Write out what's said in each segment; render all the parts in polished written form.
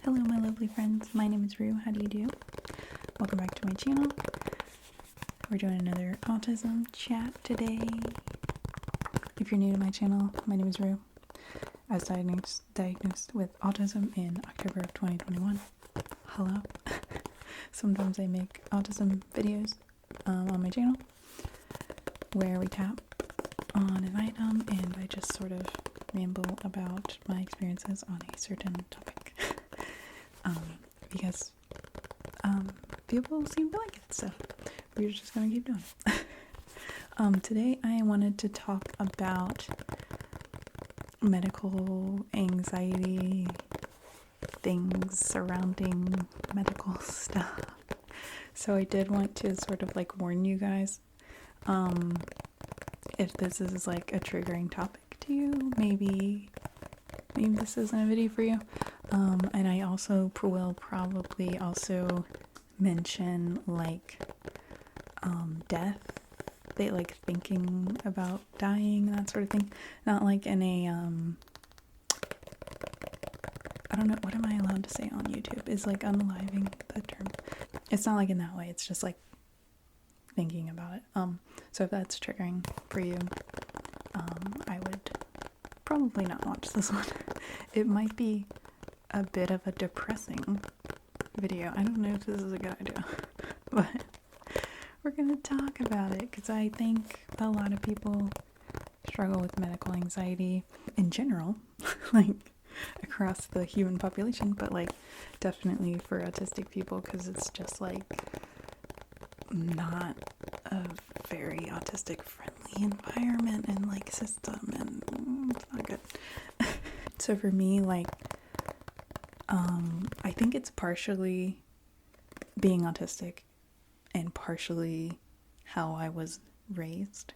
Hello my lovely friends, my name is Rue. How do you do? Welcome back to my channel. We're doing another Autism Chat today. If you're new to my channel, my name is Rue. I was diagnosed with autism in October of 2021. Hello. Sometimes I make autism videos on my channel where we tap on an item and I just sort of ramble about my experiences on a certain topic. Because people seem to like it, so we're just gonna keep doing it. Today I wanted to talk about medical anxiety, things surrounding medical stuff. So I did want to sort of like warn you guys, if this is like a triggering topic to you, maybe this isn't a video for you. And I also will probably also mention like death, they like thinking about dying, that sort of thing. Not like in a I don't know, what am I allowed to say on YouTube? Is like unaliving the term? It's not like in that way, it's just like thinking about it. So if that's triggering for you, I would probably not watch this one. It might be a bit of a depressing video. I don't know if this is a good idea, but we're gonna talk about it because I think a lot of people struggle with medical anxiety in general, like across the human population, but like definitely for autistic people because it's just like not a very autistic friendly environment and like system, and it's not good. So for me, like I think it's partially being autistic and partially how I was raised.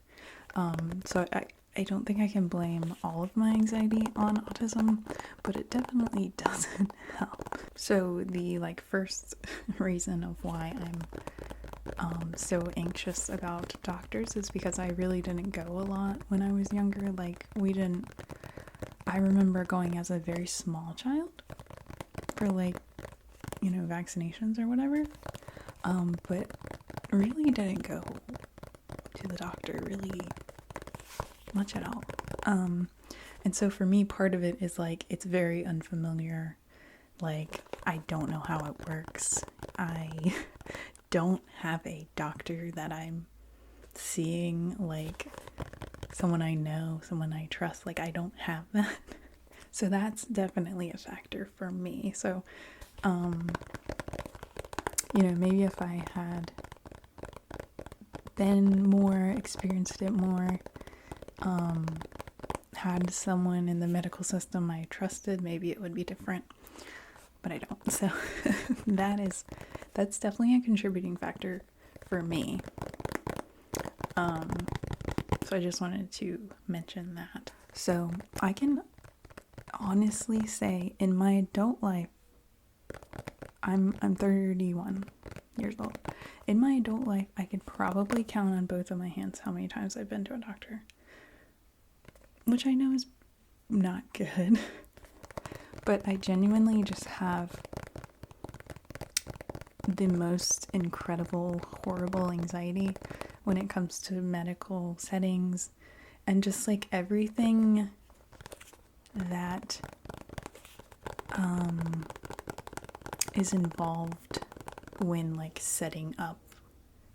So I don't think I can blame all of my anxiety on autism, but it definitely doesn't help. So the like first reason of why I'm so anxious about doctors is because I really didn't go a lot when I was younger. Like I remember going as a very small child for like, you know, vaccinations or whatever, but really didn't go to the doctor really much at all. And so for me, part of it is like it's very unfamiliar. Like I don't know how it works. I don't have a doctor that I'm seeing, like someone I know, someone I trust. Like I don't have that. So that's definitely a factor for me. So, you know, maybe if I had been more, experienced it more, had someone in the medical system I trusted, maybe it would be different, but I don't. So that's definitely a contributing factor for me. So I just wanted to mention that. So I can honestly say in my adult life, I'm 31 years old. In my adult life, I could probably count on both of my hands how many times I've been to a doctor, which I know is not good, but I genuinely just have the most incredible, horrible anxiety when it comes to medical settings and just like everything that is involved when like setting up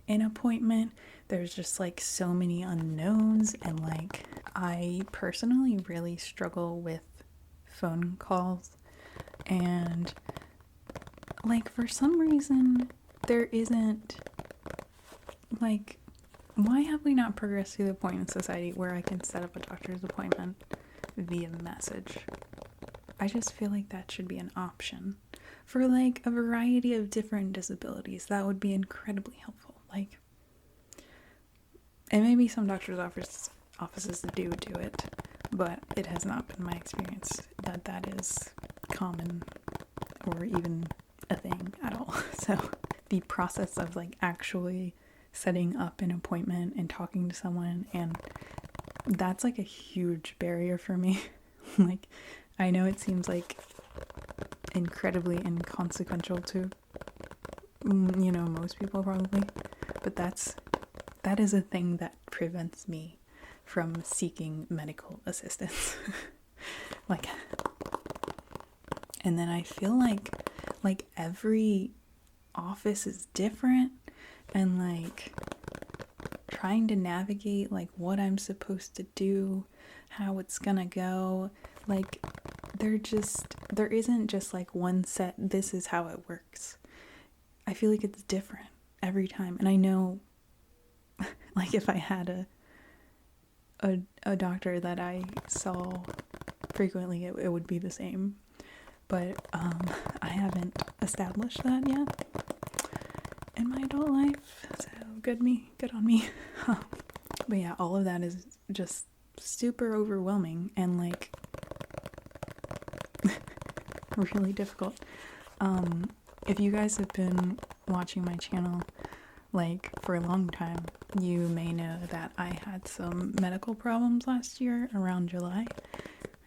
an appointment. There's just like so many unknowns, and like I personally really struggle with phone calls, and like for some reason there isn't like, why have we not progressed to the point in society where I can set up a doctor's appointment via message? I just feel like that should be an option for like a variety of different disabilities. That would be incredibly helpful. Like, and maybe some doctor's offices do it, but it has not been my experience that is common or even a thing at all. So the process of like actually setting up an appointment and talking to someone, and that's like a huge barrier for me. Like I know it seems like incredibly inconsequential to, most people probably. But that is a thing that prevents me from seeking medical assistance. Like, and then I feel like every office is different, and like trying to navigate like what I'm supposed to do, how it's gonna go, like there isn't just like one set, this is how it works. I feel like it's different every time. And I know like if I had a doctor that I saw frequently, it would be the same. But I haven't established that yet in my adult life, so good on me. But yeah, all of that is just super overwhelming and like really difficult. If you guys have been watching my channel like for a long time, you may know that I had some medical problems last year around July.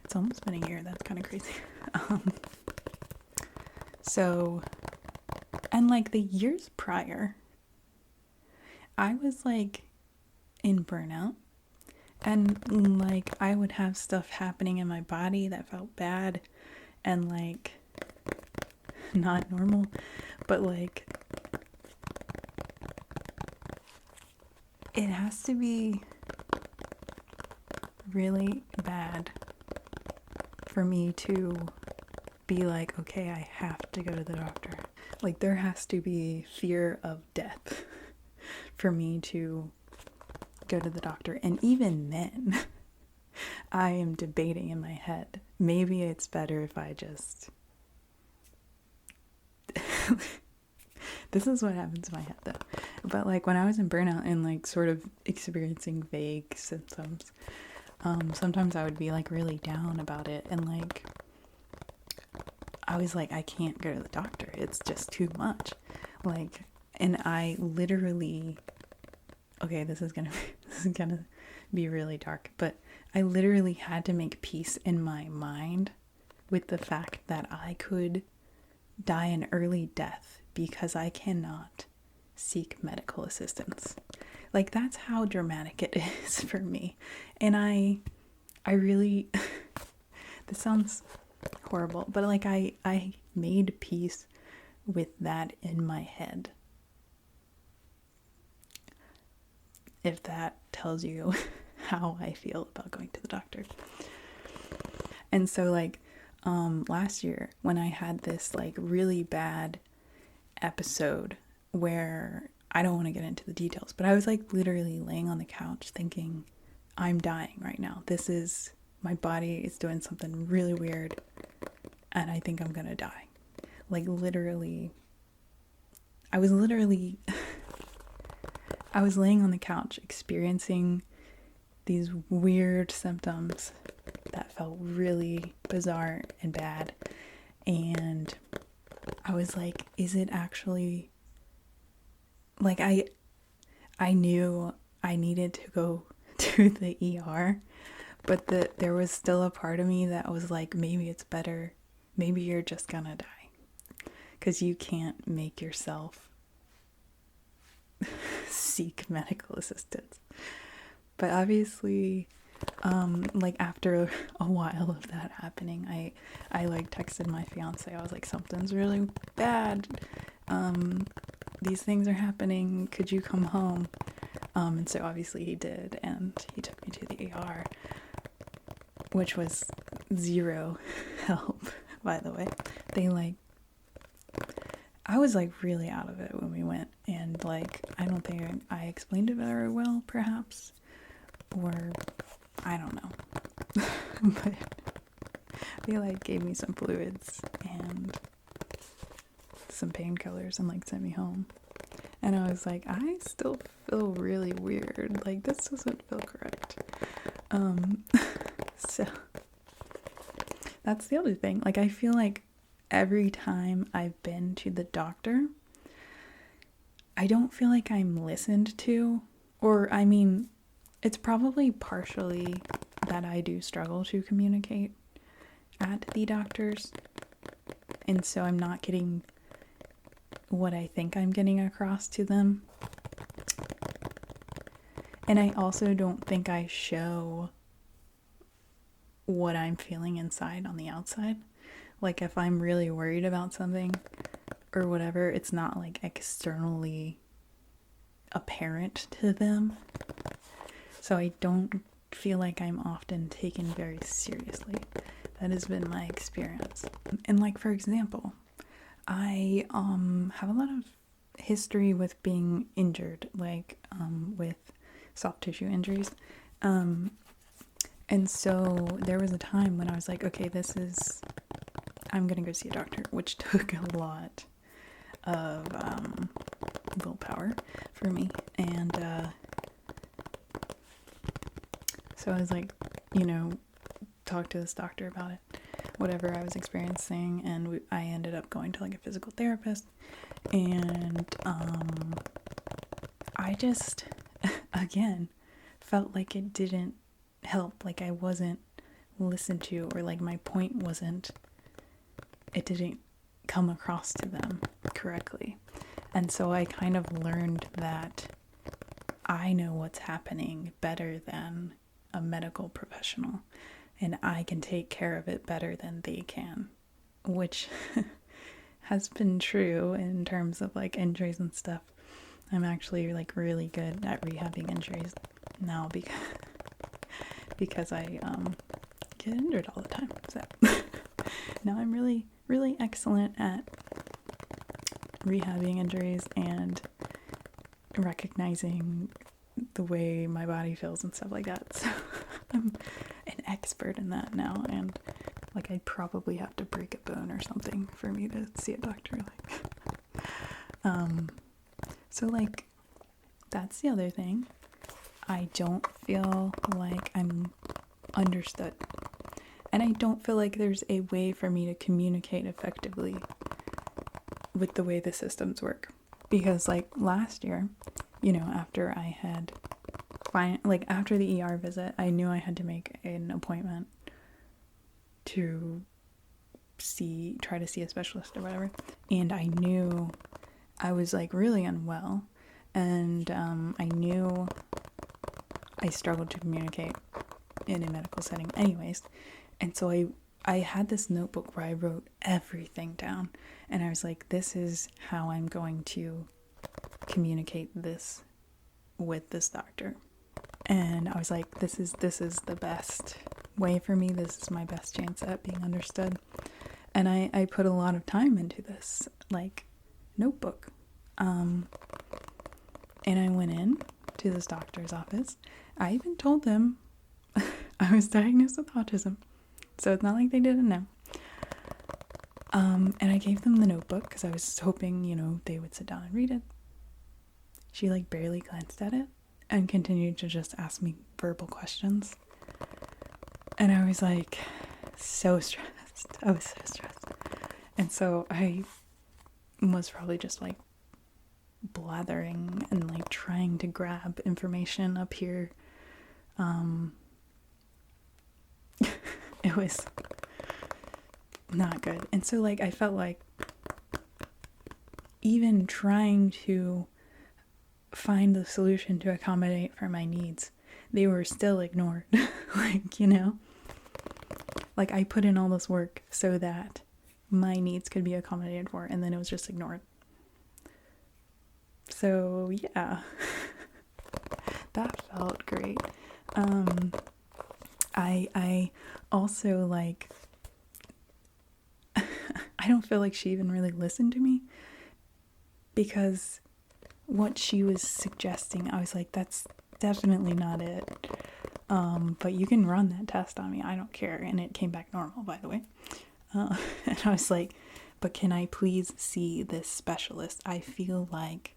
It's almost been a year. That's kind of crazy. So, and like the years prior, I was like in burnout, and like I would have stuff happening in my body that felt bad and like not normal, but like it has to be really bad for me to be like, okay, I have to go to the doctor. Like there has to be fear of death for me to go to the doctor. And even then, I am debating in my head, maybe it's better if I just this is what happens in my head though. But like when I was in burnout and like sort of experiencing vague symptoms, sometimes I would be like really down about it, and like I was like, I can't go to the doctor, it's just too much. Like, and I literally, okay, this is gonna be really dark, but I literally had to make peace in my mind with the fact that I could die an early death because I cannot seek medical assistance. Like that's how dramatic it is for me. And I really this sounds horrible, but like I made peace with that in my head. If that tells you how I feel about going to the doctor. And so like last year when I had this like really bad episode where I don't want to get into the details, but I was like literally laying on the couch thinking, I'm dying right now. This is, my body is doing something really weird and I think I'm gonna die. Like literally, I was laying on the couch experiencing these weird symptoms that felt really bizarre and bad. And I was like, is it actually, like I knew I needed to go to the ER, but there was still a part of me that was like, maybe it's better, maybe you're just gonna die, because you can't make yourself seek medical assistance. But obviously, like after a while of that happening, I like texted my fiance. I was like, something's really bad. These things are happening. Could you come home? And so obviously he did, and he took me to the ER, which was zero help, by the way. I was like really out of it when we went, and like I don't think I explained it very well, perhaps, or I don't know. But they like gave me some fluids and some painkillers and like sent me home. And I was like, I still feel really weird. Like this doesn't feel correct. So that's the other thing. Like I feel like every time I've been to the doctor, I don't feel like I'm listened to. Or I mean, it's probably partially that I do struggle to communicate at the doctors, And so I'm not getting what I think I'm getting across to them. And I also don't think I show what I'm feeling inside on the outside. Like if I'm really worried about something or whatever, it's not like externally apparent to them. So I don't feel like I'm often taken very seriously. That has been my experience. And like, for example, I have a lot of history with being injured, like with soft tissue injuries. And so there was a time when I was like, okay, I'm gonna go see a doctor, which took a lot of willpower for me. And so I was like, talk to this doctor about it, whatever I was experiencing, and I ended up going to like a physical therapist. And I just again felt like it didn't help, like I wasn't listened to, or like my point it didn't come across to them correctly. And so I kind of learned that I know what's happening better than a medical professional, and I can take care of it better than they can, which has been true in terms of like injuries and stuff. I'm actually like really good at rehabbing injuries now because I get injured all the time. So now I'm really, really excellent at rehabbing injuries and recognizing the way my body feels and stuff like that. So I'm an expert in that now, and like I'd probably have to break a bone or something for me to see a doctor. So like that's the other thing. I don't feel like I'm understood, and I don't feel like there's a way for me to communicate effectively with the way the systems work. Because like last year, after I had after the ER visit, I knew I had to make an appointment to try to see a specialist or whatever. And I knew I was like really unwell, and I knew I struggled to communicate in a medical setting anyways. And so I had this notebook where I wrote everything down, and I was like, this is how I'm going to communicate this with this doctor. And I was like, this is the best way for me. This is my best chance at being understood. And I put a lot of time into this like notebook. And I went in to this doctor's office. I even told them I was diagnosed with autism, so it's not like they didn't know. And I gave them the notebook because I was hoping, they would sit down and read it. She like barely glanced at it and continued to just ask me verbal questions. And I was like so stressed. I was so stressed. And so I was probably just like blathering and like trying to grab information up here. It was not good. And so like I felt like even trying to find the solution to accommodate for my needs, they were still ignored. Like I put in all this work so that my needs could be accommodated for, and then it was just ignored. So yeah, that felt great. I also like I don't feel like she even really listened to me, because what she was suggesting, I was like, that's definitely not it. But you can run that test on me, I don't care. And it came back normal, by the way. And I was like, but can I please see this specialist? I feel like,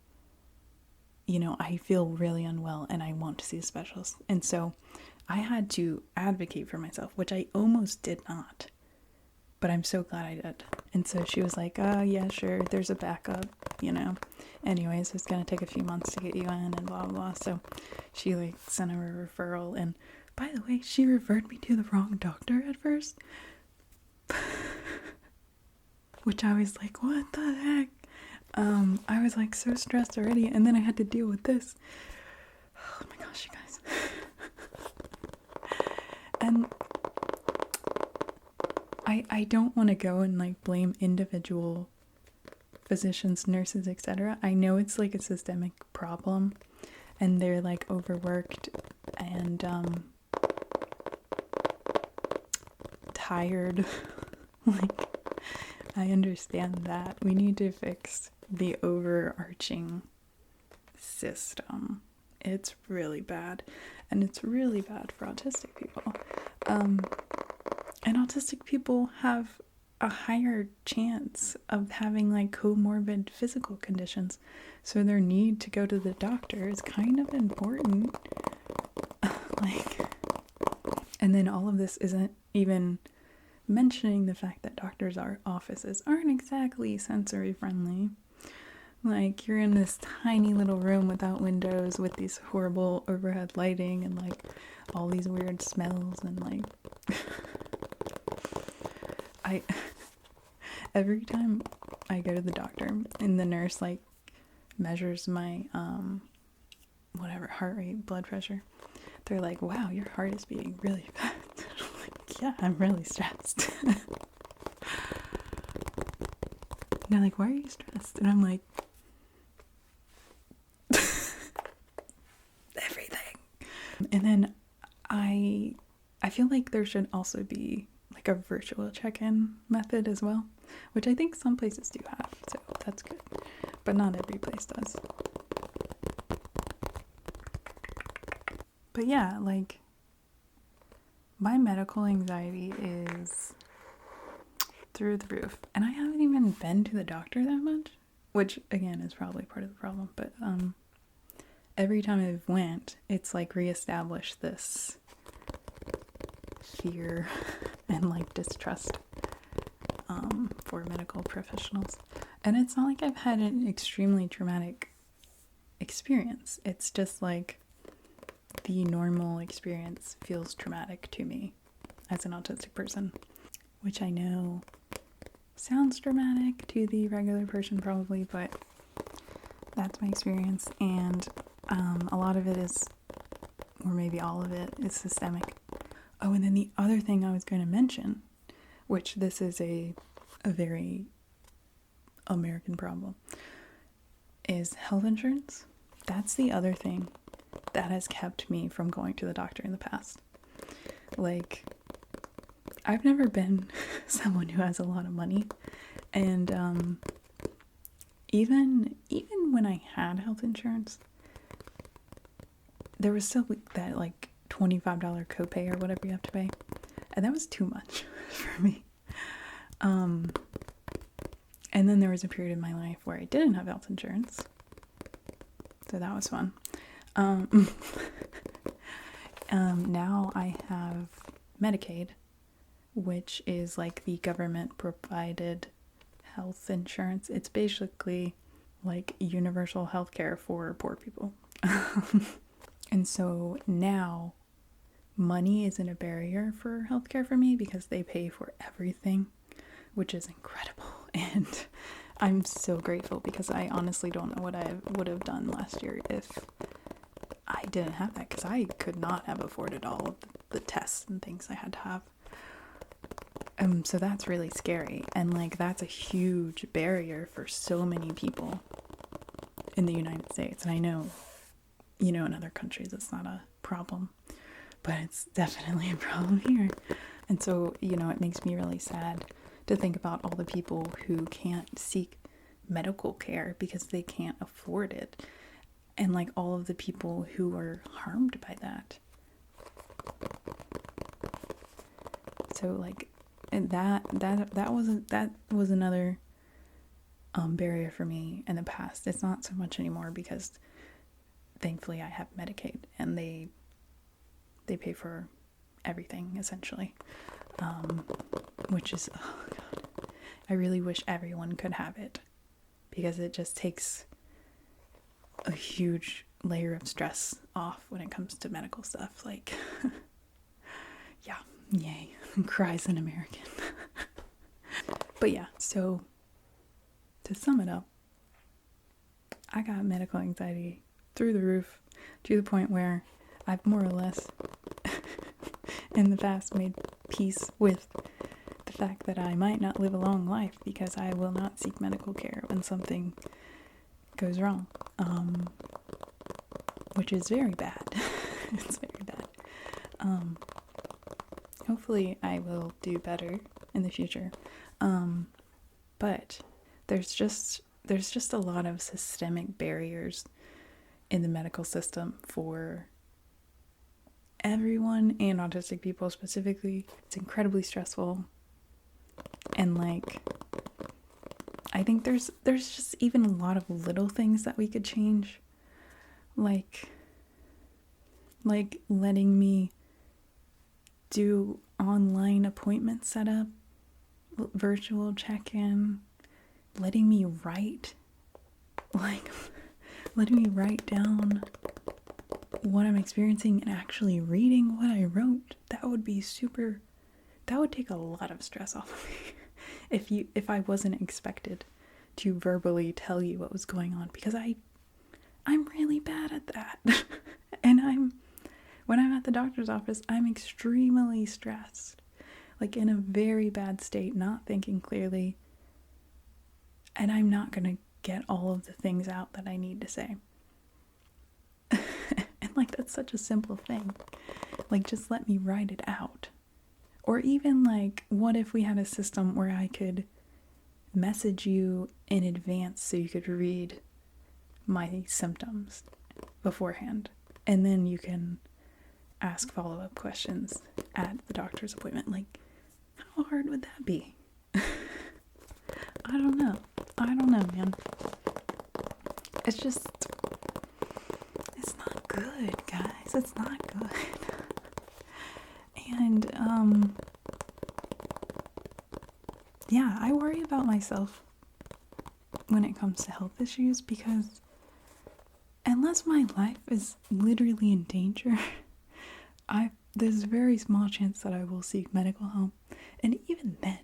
I feel really unwell and I want to see a specialist. And so I had to advocate for myself, which I almost did not. But I'm so glad I did. And so she was like, yeah, sure, there's a backup, Anyways, it's going to take a few months to get you in and blah, blah, blah. So she like sent her a referral. And by the way, she referred me to the wrong doctor at first. which I was like, what the heck? I was like so stressed already, and then I had to deal with this. Oh my gosh, you guys. And I don't want to go and like blame individual physicians, nurses, etc. I know it's like a systemic problem and they're like overworked and tired. Like, I understand that. We need to fix the overarching system. It's really bad, and it's really bad for autistic people. And autistic people have a higher chance of having like comorbid physical conditions, so their need to go to the doctor is kind of important. Like, and then all of this isn't even mentioning the fact that doctors' offices aren't exactly sensory friendly. Like, you're in this tiny little room without windows with these horrible overhead lighting and like all these weird smells and like every time I go to the doctor and the nurse like measures my whatever, heart rate, blood pressure, they're like, wow, your heart is beating really fast. I'm like, yeah, I'm really stressed. And they're like, why are you stressed? And I'm like, everything. And then I feel like there should also be like a virtual check-in method as well, which I think some places do have, so that's good, but not every place does. But yeah, like, my medical anxiety is through the roof, and I haven't even been to the doctor that much, which again is probably part of the problem, but every time I've went, it's like reestablished this fear and like distrust for medical professionals. And it's not like I've had an extremely traumatic experience. It's just like the normal experience feels traumatic to me as an autistic person, which I know sounds dramatic to the regular person probably, but that's my experience. And a lot of it is, or maybe all of it, is systemic. Oh, and then the other thing I was going to mention, which this is a very American problem, is health insurance. That's the other thing that has kept me from going to the doctor in the past. Like, I've never been someone who has a lot of money, and even when I had health insurance, there was still that like $25 copay or whatever you have to pay, and that was too much for me. And then there was a period in my life where I didn't have health insurance, so that was fun. Now I have Medicaid, which is like the government provided health insurance. It's basically like universal health care for poor people. And so now money isn't a barrier for healthcare for me because they pay for everything, which is incredible. And I'm so grateful because I honestly don't know what I would have done last year if I didn't have that, because I could not have afforded all of the tests and things I had to have. So that's really scary. And like, that's a huge barrier for so many people in the United States. And I know, you know, in other countries it's not a problem, but it's definitely a problem here. And so, you know, it makes me really sad to think about all the people who can't seek medical care because they can't afford it, and like all of the people who are harmed by that. So like, and that was another barrier for me in the past. It's not so much anymore because thankfully I have Medicaid and they pay for everything essentially, which is, oh god, I really wish everyone could have it, because it just takes a huge layer of stress off when it comes to medical stuff. Like, yeah, yay, cries an American. But yeah, so to sum it up, I got medical anxiety through the roof to the point where I've more or less in the past made peace with the fact that I might not live a long life because I will not seek medical care when something goes wrong, which is very bad. It's very bad. Hopefully I will do better in the future, but there's just a lot of systemic barriers in the medical system for everyone, and autistic people specifically. It's incredibly stressful, and like, I think there's just even a lot of little things that we could change, like letting me do online appointment setup, virtual check-in, letting me write down what I'm experiencing and actually reading what I wrote. That would take a lot of stress off of me if I wasn't expected to verbally tell you what was going on, because I'm really bad at that. And when I'm at the doctor's office, I'm extremely stressed, like in a very bad state, not thinking clearly, and I'm not gonna get all of the things out that I need to say. And like, that's such a simple thing. Like, just let me write it out. Or even like, what if we had a system where I could message you in advance so you could read my symptoms beforehand, and then you can ask follow-up questions at the doctor's appointment. Like, how hard would that be? I don't know, man. It's not good, guys. It's not good. And, yeah, I worry about myself when it comes to health issues, because unless my life is literally in danger, there's a very small chance that I will seek medical help. And even then,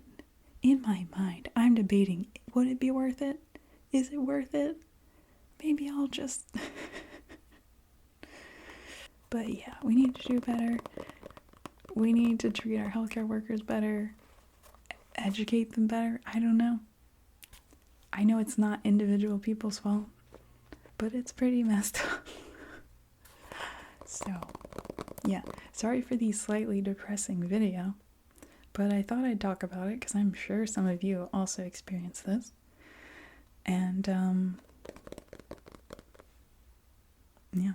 in my mind, I'm debating, would it be worth it? Is it worth it? Maybe I'll just... But yeah, we need to do better. We need to treat our healthcare workers better, educate them better. I don't know. I know it's not individual people's fault, but it's pretty messed up. So, yeah, sorry for the slightly depressing video, but I thought I'd talk about it because I'm sure some of you also experience this. And, yeah.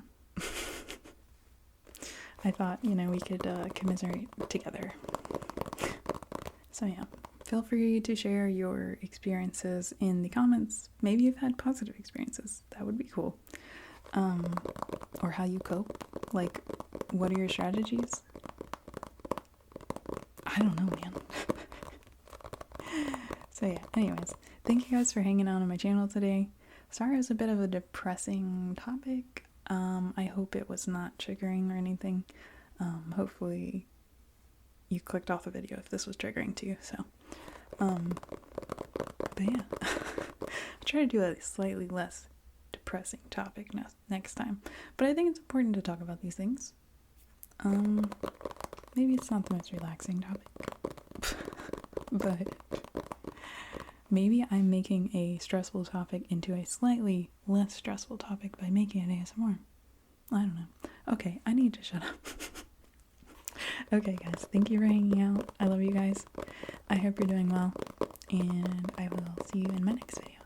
I thought, we could commiserate together. So yeah, feel free to share your experiences in the comments. Maybe you've had positive experiences. That would be cool. Or how you cope. Like, what are your strategies? I don't know, man. So yeah, anyways, thank you guys for hanging out on my channel today. Sorry it was a bit of a depressing topic. I hope it was not triggering or anything. Hopefully you clicked off the video if this was triggering to you, so. But yeah, I'll try to do a slightly less depressing topic next time. But I think it's important to talk about these things. Maybe it's not the most relaxing topic, but maybe I'm making a stressful topic into a slightly less stressful topic by making it ASMR. I don't know. Okay, I need to shut up. Okay, guys, thank you for hanging out. I love you guys. I hope you're doing well, and I will see you in my next video.